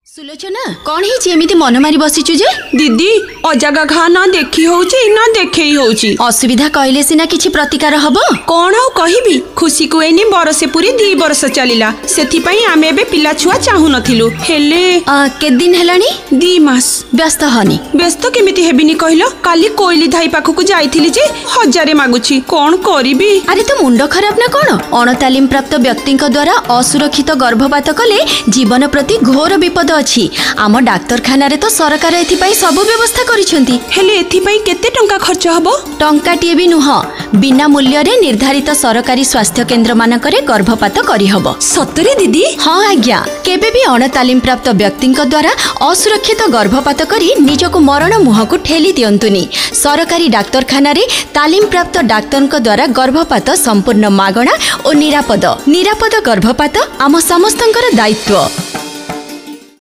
सुलोचना कौन ही एमती मन मारी बसीचु जे दीदी अजागा घा ना देखी होउची ना देखे होउची असुविधा कहले सिना किछि प्रतिकार हबो कोन आउ कहिबी खुशी को एनी बरसे पूरी 2 वर्ष चलिला सेथि पई आमे बे पिला छुआ चाहू नथिलु हेले के दिन हेलानी 2 मास व्यस्त हनी व्यस्त केमिति हेबिनी कहिलो काली कोइली धाई पाखु को जाईथिली जे 1000 मागुची कोन करिबी अरे तो मुंडो खराब ना कोन अणतालीम प्राप्त व्यक्ति द्वारा असुरक्षित गर्भपात कले जीवन प्रति घोर विपद अछि आम डाक्तरखाना रे तो सरकार एथि पई सब व्यवस्था करिसेंती हेले एथि पई केते टंका खर्च हबो टंकाटिए भी नुह बिना मूल्य रे निर्धारित सरकारी स्वास्थ्य केन्द्र मानकरे गर्भपात करि हबो सतरे दीदी हाँ आज्ञा केबे भी अणतालीम प्राप्त व्यक्ति द्वारा असुरक्षित गर्भपात करी निजको मरण मुह को ठेली दियंतुनी सरकारी डाक्तरखाना रे तालीम प्राप्त डाक्तर द्वारा गर्भपात संपूर्ण मागणा और निरापद गर्भपात आम समस्तंकर दायित्व।